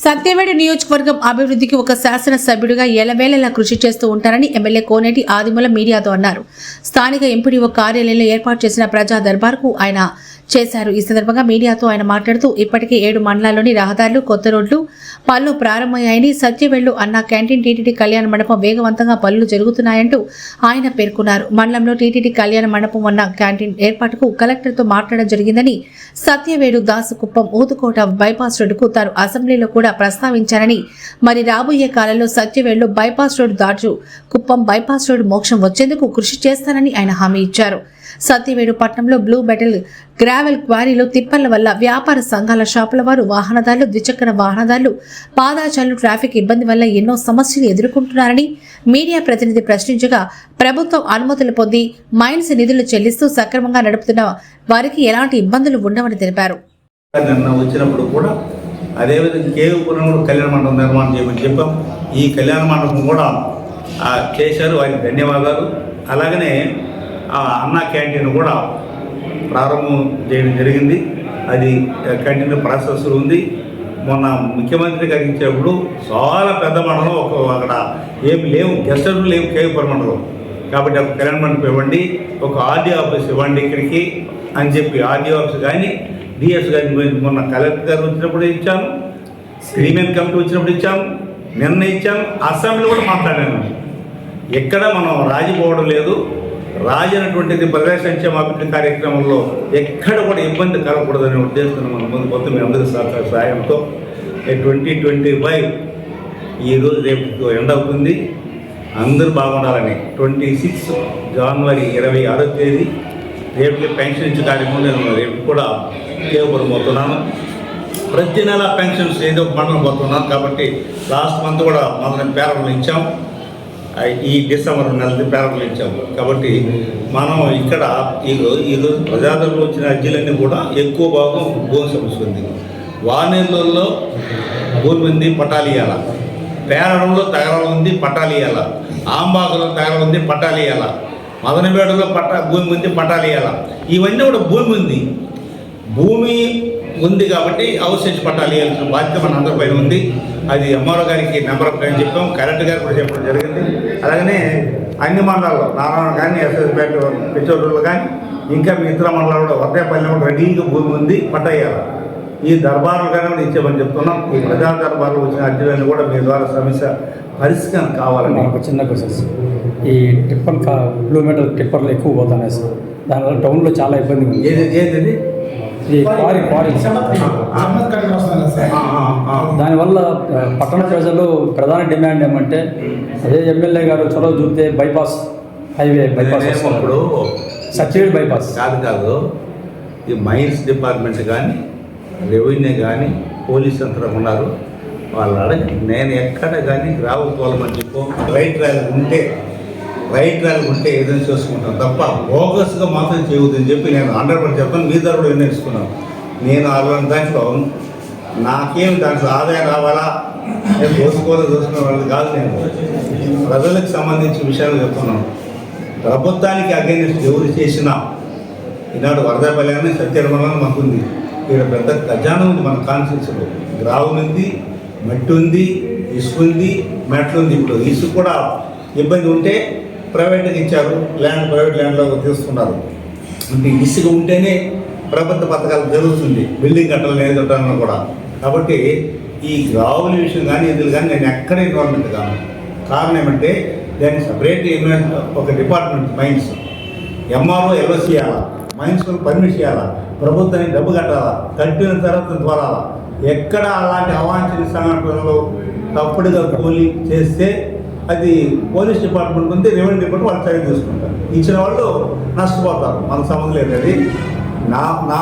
సత్యవేడు నియోజకవర్గం అభివృద్ధికి ఒక శాసనసభ్యుడిగా ఎలవేళలా కృషి చేస్తూ ఉంటారని ఎమ్మెల్యే కోనేటి ఆదిమూల మీడియాతో అన్నారు. స్థానిక ఎంపీడీఓ కార్యాలయంలో ఏర్పాటు చేసిన ప్రజా దర్బార్కు ఆయన చేశారు. ఈ సందర్భంగా మీడియాతో ఆయన మాట్లాడుతూ ఇప్పటికే 7 మండలాల్లోని రహదారులు, కొత్త రోడ్లు పనులు ప్రారంభమయ్యాయని, సత్యవేడు అన్న క్యాంటీన్ టీటీడీ కళ్యాణ మండపం వేగవంతంగా పనులు జరుగుతున్నాయంటూ ఆయన పేర్కొన్నారు. మండలంలో టీటీడీ కళ్యాణ మండపం ఉన్న క్యాంటీన్ ఏర్పాటుకు కలెక్టర్తో మాట్లాడడం జరిగిందని, సత్యవేడు, దాసుకుప్పం, ఊతుకోట బైపాస్ రోడ్డుకు తాను అసెంబ్లీలో కూడా ప్రస్తావించారని, మరి రాబోయే కాలంలో సత్యవేడులో బైపాస్ రోడ్డు దాటు కుప్పం బైపాస్ రోడ్డు మోక్షం వచ్చేందుకు కృషి చేస్తానని ఆయన హామీ ఇచ్చారు. సత్యవేడు పట్టణంలో బ్లూ బెటల్ గ్రావెల్ క్వారీలో తిప్పల వల్ల వ్యాపార సంఘాల షాపుల వారు, వాహనదారులు, ద్విచక్ర వాహనదారులు, పాదాచారులు ట్రాఫిక్ ఇబ్బంది వల్ల ఎన్నో సమస్యలు ఎదుర్కొంటున్నారని మీడియా ప్రతినిధి ప్రశ్నించగా, ప్రభుత్వం అనుమతులు పొంది మైన్స్ నిధులు చెల్లిస్తూ సక్రమంగా నడుపుతున్న వారికి ఎలాంటి ఇబ్బందులు ఉండవని తెలిపారు. వచ్చినప్పుడు కూడా అదేవిధంగా కేవలం కళ్యాణ మండపం నిర్మాణం చేయమని చెప్పాం. ఈ కళ్యాణ మండపం కూడా చేశారు, వారికి ధన్యవాదాలు. అలాగనే అన్నా క్యాంటీన్ కూడా ప్రారంభం చేయడం జరిగింది. అది క్యాంటీన్ ప్రాసెస్లో ఉంది. మొన్న ముఖ్యమంత్రి గారికి ఇచ్చేప్పుడు చాలా పెద్ద మండలం, అక్కడ ఏమి లేవు, గెస్ట్ హౌస్ లేవు కేవీపురం మండలం. కాబట్టి ఒక కళ్యాణ మండపం ఇవ్వండి, ఒక ఆర్డీ ఆఫీస్ ఇవ్వండి ఇక్కడికి అని చెప్పి ఆర్డీ ఆఫీస్ కానీ డిఎస్ కానీ మొన్న కలెక్టర్ గారు వచ్చినప్పుడు ఇచ్చాము, క్రిమినల్ కమిటీ వచ్చినప్పుడు ఇచ్చాము, నిన్న ఇచ్చాము, అసెంబ్లీ కూడా మాట్లాడాను. ఎక్కడ మనం రాజిపోవడం లేదు. రాజైనటువంటిది ప్రజా సంక్షేమ అభివృద్ధి కార్యక్రమంలో ఎక్కడ కూడా ఇబ్బంది కలగకూడదనే ఉద్దేశంతో మనం ముందు పోతే మీ అందరి సహాయంతో 2025 ఈరోజు రేపు ఎండ్ అవుతుంది. అందరూ బాగుండాలని 26 జనవరి 26వ తేదీ రేపు పెన్షన్ ఇచ్చే కార్యక్రమం నేను రేపు కూడా కేవలం పోతున్నాను. ప్రతి నెల పెన్షన్స్ ఏదో మండలం పోతున్నాను. కాబట్టి లాస్ట్ మంత్ కూడా మనం పేపర్లు ఇచ్చాం, ఈ డిసెంబర్ నెల పేపర్లు ఇచ్చాము. కాబట్టి మనం ఇక్కడ ఈరోజు ప్రజాదరణ వచ్చిన అర్జీలన్నీ కూడా ఎక్కువ భాగం భూమి సమస్య ఉంది. వానెల్లూరులో భూమి ఉంది, పట్టాలు ఇవ్వాల. పేరడంలో తగరం ఉంది, పట్టాలు ఇవ్వాల. ఆంబాకులో తగరం ఉంది, పట్టాలు ఇవ్వాల. మదనపేటలో భూమి ఉంది, పట్టాలు ఇవ్వాల. ఇవన్నీ కూడా భూమి ఉంది కాబట్టి అవశేష పట్టాలు ఇవ్వాల్సిన బాధ్యత మన అందరి పైన ఉంది. అది ఎంఆర్ఓ గారికి నెంబర్ ఆఫ్ టైం చెప్పాం, కలెక్టర్ గారు కూడా చెప్పడం జరిగింది. అలాగనే అన్ని మండలాల్లో నారాయణ కానీ, ఎస్ఎస్పేట, పిచ్చోటూరులో కానీ, ఇంకా మీ ఇతర మండలాల్లో వర్దేపల్లి కూడా రెడీగా భూమి ఉంది, పట్టయ్యాలి. ఈ దర్బార్లు కానీ కూడా ఇచ్చామని చెప్తున్నాం. ఈ ప్రజా దర్బార్లు వచ్చిన అర్జీలన్నీ కూడా మీ ద్వారా సమస్య పరిష్కారం కావాలని. ఒక చిన్న క్వశ్చన్స్. ఈ టిప్పర్ బ్లూ మీటర్ టిప్పర్లు ఎక్కువ పోతున్నాయి సార్, దానివల్ల టౌన్లో చాలా ఇబ్బంది ఉంది. ఏది ఈ క్వారీ దానివల్ల పట్టణ ప్రజలు ప్రధాన డిమాండ్ ఏమంటే, అదే ఎమ్మెల్యే గారు చొరవ చూస్తే బైపాస్ హైవే బైపాస్ ఇప్పుడు సత్యవేడు బైపాస్ కాదు ఈ మైన్స్ డిపార్ట్మెంట్ కానీ, రెవెన్యూ కానీ, పోలీస్ యంత్రం ఉన్నారు. వాళ్ళు అడగ నేను ఎక్కడ కానీ గ్రామ తోలమని చెప్పు, రైట్ ర్యాలీ ఉంటే ఏదైనా చేసుకుంటాను తప్ప బోగస్గా మాత్రం చేయవద్దని చెప్పి నేను 100% చెప్తాను. మీ ద్వారా కూడా నిర్ణయించుకున్నాను. నేను 60 దాంట్లో నాకేమి దాంట్లో ఆదాయం రావాలా, నేను చూసుకునే వాళ్ళు కాదు. నేను ప్రజలకు సంబంధించిన విషయాలు చెప్తున్నాను. ప్రభుత్వానికి అగైనెస్ట్ ఎవరు చేసినా, ఈనాడు వరదాపల్లి అని సత్యరమణ మాకుంది, ఇక్కడ పెద్ద ఖజానా ఉంది. మన కాన్స్టిట్యూన్సీలో గ్రావం ఉంది, మట్టి ఉంది, ఇసుక ఉంది, మెట్లు ఉంది. ఇప్పుడు ఇసుక కూడా ఇబ్బంది ఉంటే ప్రైవేట్గా ఇచ్చారు, ప్రైవేట్ ల్యాండ్లో తీసుకున్నారు. అంటే ఇసుక ఉంటేనే ప్రభుత్వ పథకాలు జరుగుతుంది, బిల్డింగ్ కట్టాలని కూడా. కాబట్టి ఈ గ్రావుల విషయం కానీ ఇదిలు కానీ నేను ఎక్కడ ఇన్వాల్వ్మెంట్ కాను. కారణం ఏమంటే దాన్ని సపరేట్ ఒక డిపార్ట్మెంట్ మైన్స్, ఎంఆర్ఓ ఎల్ఓసి ఇవ్వాలా, మైన్స్ పర్మిషన్ ఇవ్వాలా, ప్రభుత్వానికి డబ్బు కట్టాలా, కట్టిన తర్వాత ద్వారా ఎక్కడ అలాంటి అవాంఛనీయ సంఘటనలు తప్పుడుగా కూలి చేస్తే అది పోలీస్ డిపార్ట్మెంట్ ఉంది, రెవెన్యూ డిపార్ట్మెంట్ వాళ్ళు చర్య తీసుకుంటారు. ఇచ్చిన వాళ్ళు నష్టపోతారు, మనకు సంబంధం లేదు. అది నా